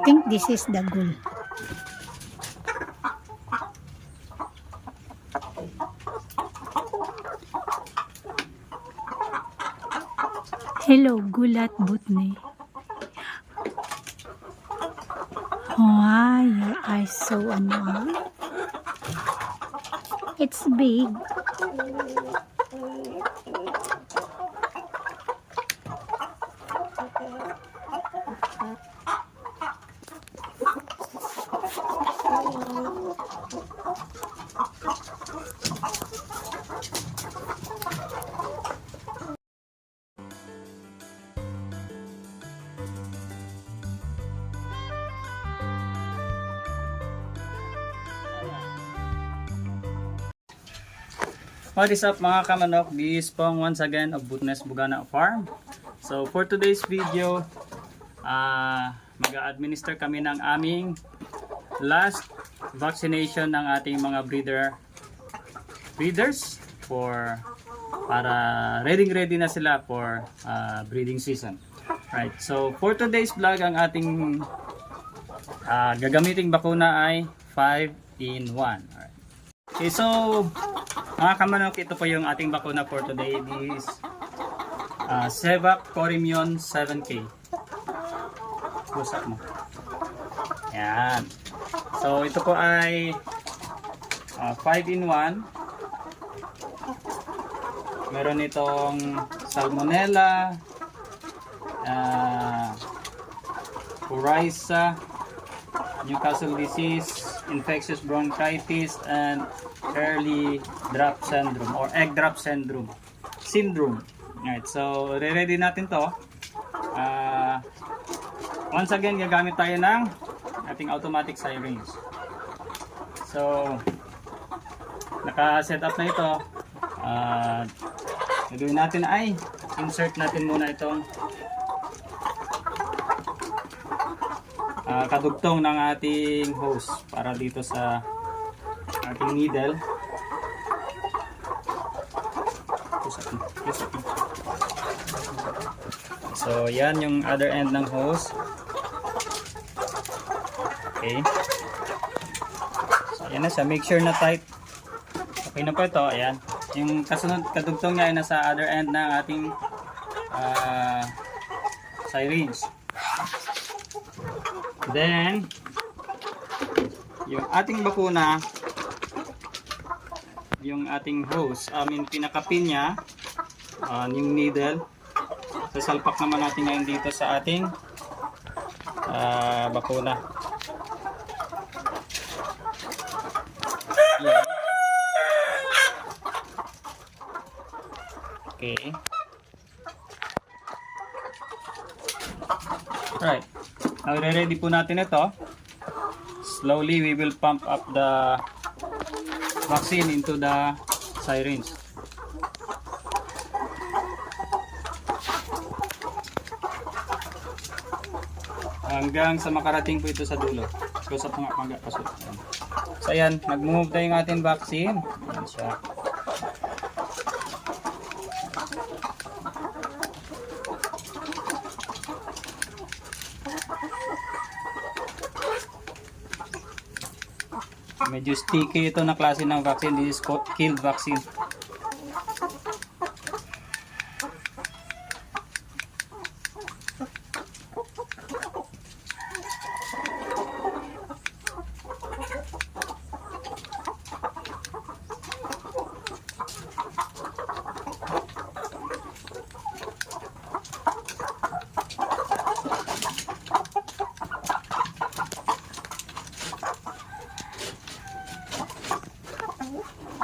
think this is the ghoul. Hello, Gulat Butne. Wow, your eyes so it's big. What is up mga kamanok? This is Pong once again of Butnes Bugana Farm. So for today's video, mag-administer kami ng aming last vaccination ng ating mga breeders para ready na sila for breeding season. Right. So for today's vlog, ang ating gagamiting bakuna ay 5-in-1. Alright. Okay, so mga kamanok, ito po yung ating bakuna for today. This is Cevac Corimion 7K. Pusap mo. Yan. So ito po ay 5-in-1. Meron itong Salmonella, Coryza, Newcastle disease, infectious bronchitis, and early drop syndrome or egg drop syndrome. Alright, so ready natin to. Once again, gagamit tayo ng ating automatic syringe. So naka-set up na ito. Gagawin natin ay insert natin muna itong kadugtong ng ating hose para dito sa ating needle. So yan yung other end ng hose. Okay. So yan na siya. Make sure na tight. Okay na po ito. Ayan. Yung kasunod kadugtong niya ay nasa other end ng ating syringe. Then yung ating bakuna, yung ating hose, pinakapin niya, yung needle. Sasalpak naman natin ngayon dito sa ating bakuna. Yan. Okay. Right. Now, ready po natin ito. Slowly, we will pump up the vaccine into the syringe. Hanggang sa makarating po ito sa dulo. Kusap nga, pasok. So, ayan. Nag-move na yung ating vaccine. Ayan siya. Medyo sticky ito na klase ng vaccine. This is killed vaccine.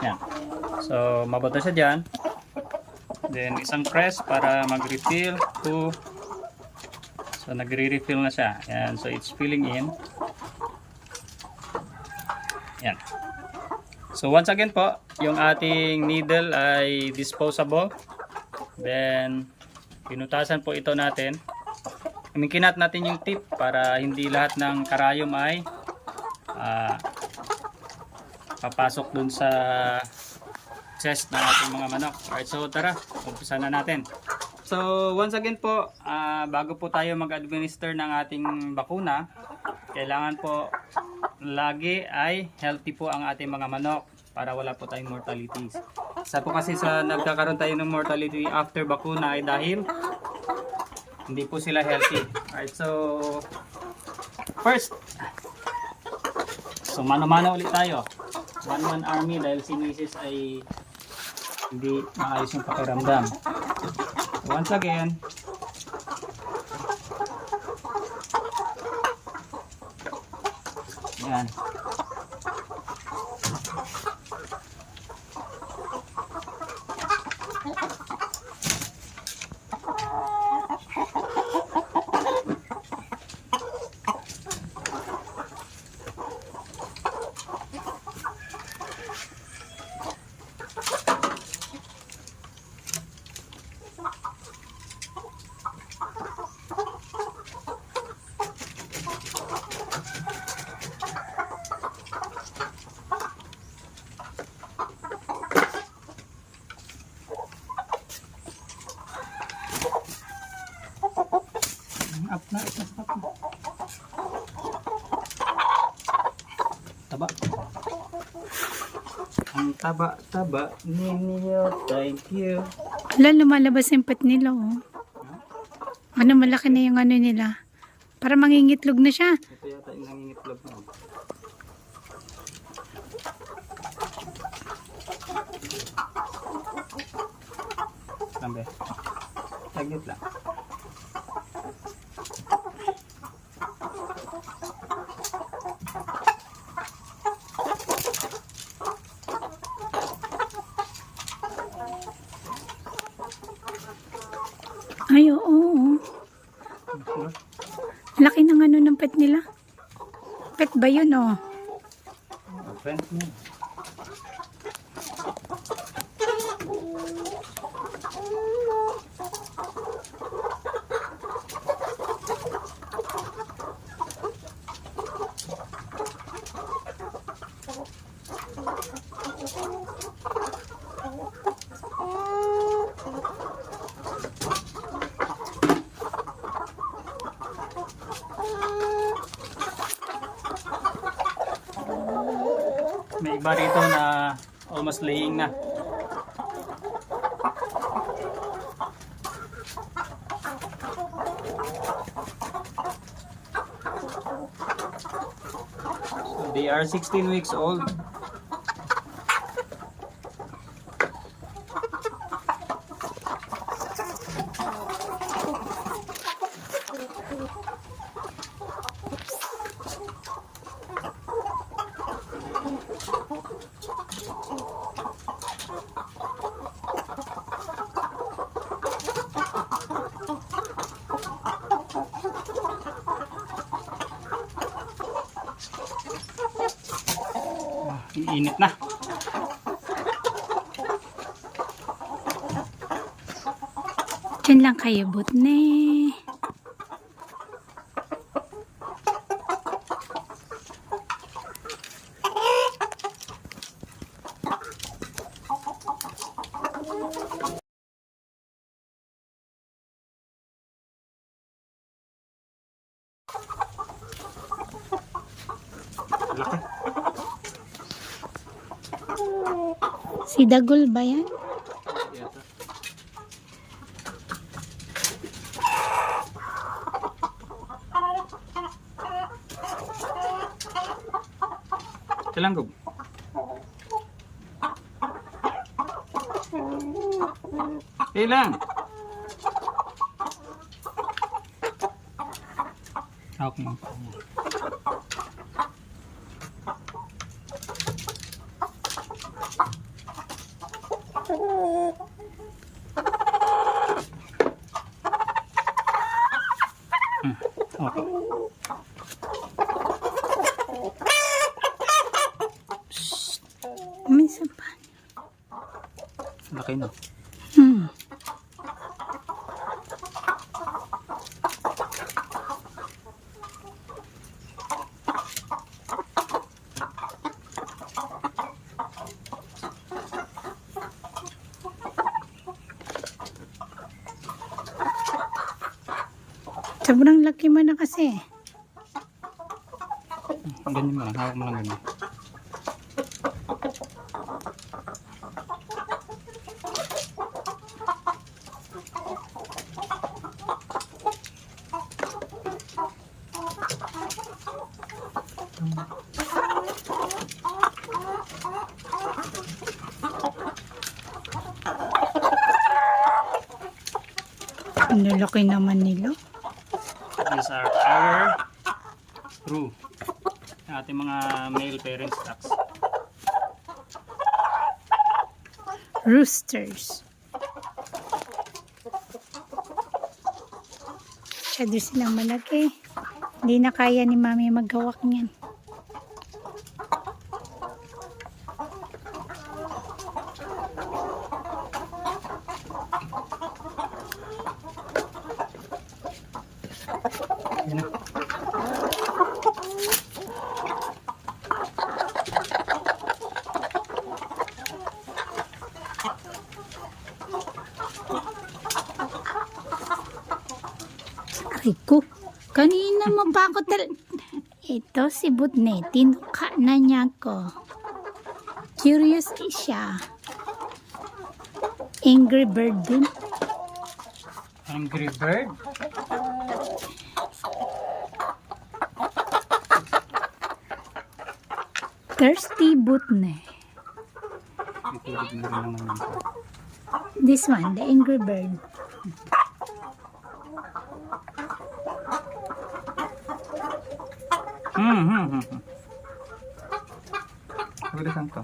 Yan. So, mabuto siya dyan. Then, isang press para mag-refill to. So, nagre-refill na siya. Yan. So, it's filling in. Yan. So, once again po, yung ating needle ay disposable. Then, pinutasan po ito natin. Kinat natin yung tip para hindi lahat ng karayom ay papasok dun sa chest ng ating mga manok. Alright, so tara, umpisa na natin. So once again po, bago po tayo mag-administer ng ating bakuna, kailangan po lagi ay healthy po ang ating mga manok para wala po tayong mortalities. Isa po kasi sa nagkakaroon tayo ng mortality after bakuna ay dahil hindi po sila healthy. Alright, so first, so mano-mano ulit tayo. One-man army dahil si Mrs. ay hindi maayos yung pakiramdam. Once again, yan. Up na, ito up na. Taba. Ang taba-taba ninyo, thank you. Wala, lumalabas yung pet nila, oh. Ano, malaki na yung ano nila. Para mangingitlog na siya. Ito yata yung nangingitlog na. Lambe. Taglit lang. Ay, oo, oo. Laki ng ano ng pet nila. Pet ba yun, oh? Open mo. May iba rito na almost laying na. So they are 16 weeks old. Iinit na. Diyan lang kayo, Butne. Laki. Si Dagol ba yan? Yata. Kalanggog. Ilang. Okay. Okay. Minsan pa. Laki na. Hmm. Sobrang laki mo na kasi. Ganyan mo lang, hawak mo lang ganyan. Ang lalaki naman nila. These are our crew. Ating mga male parent stocks. Roosters. Masyado silang malaki. Hindi na kaya ni mami maghawak niyan. Yan na. Aray ko, kanina mo pa ako Ito si Butne, tinuka na niya ko. Curious siya. Angry bird din. Angry bird. Thirsty Butne. Itulog mo rin naman yun. This one, the angry bird. Pagdasan to.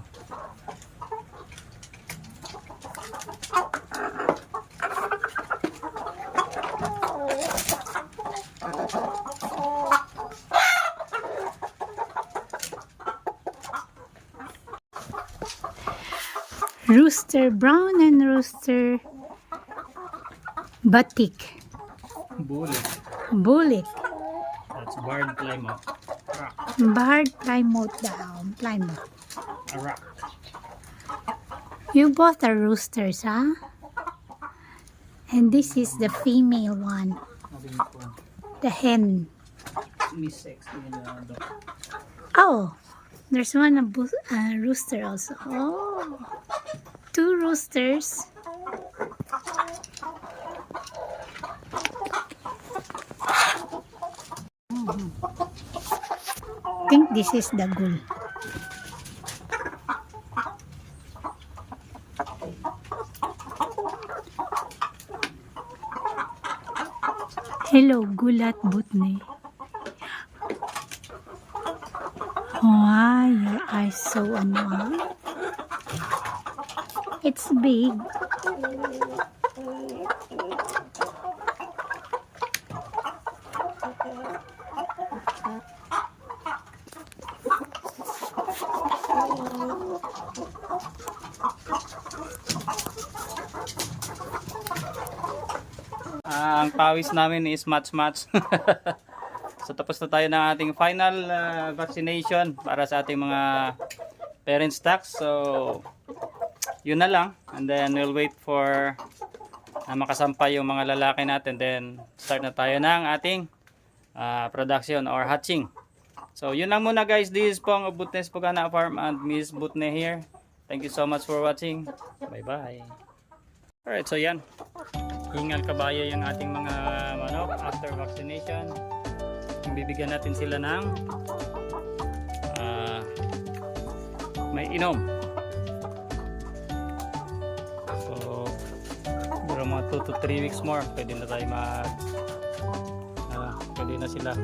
Rooster brown and rooster batik. Bullet. Bullet. That's barred plymouth. Rock. Barred plymouth down. Plymouth. A rock. You both are roosters, huh? And this is the female one. The hen. Miss Sex. Oh, there's one rooster also. Oh, two roosters. I think this is the gull. Hello, Gulat Butne. Wow, your eyes so It's big. Ang pawis namin is match. So tapos na tayo ng ating final vaccination para sa ating mga parent stocks. So yun na lang, and then we'll wait for makasampay yung mga lalaki natin, then start na tayo ng ating production or hatching. So yun lang muna guys. This is Pong of Butne's Pugana Farm and Miss Butne here. Thank you so much for watching. Bye bye. Alright, so yan, hingal kabayo yung ating mga manok after vaccination. Bibigyan natin sila ng may inom. So siguro mga 2 to 3 weeks more pwede na tayo pwede na sila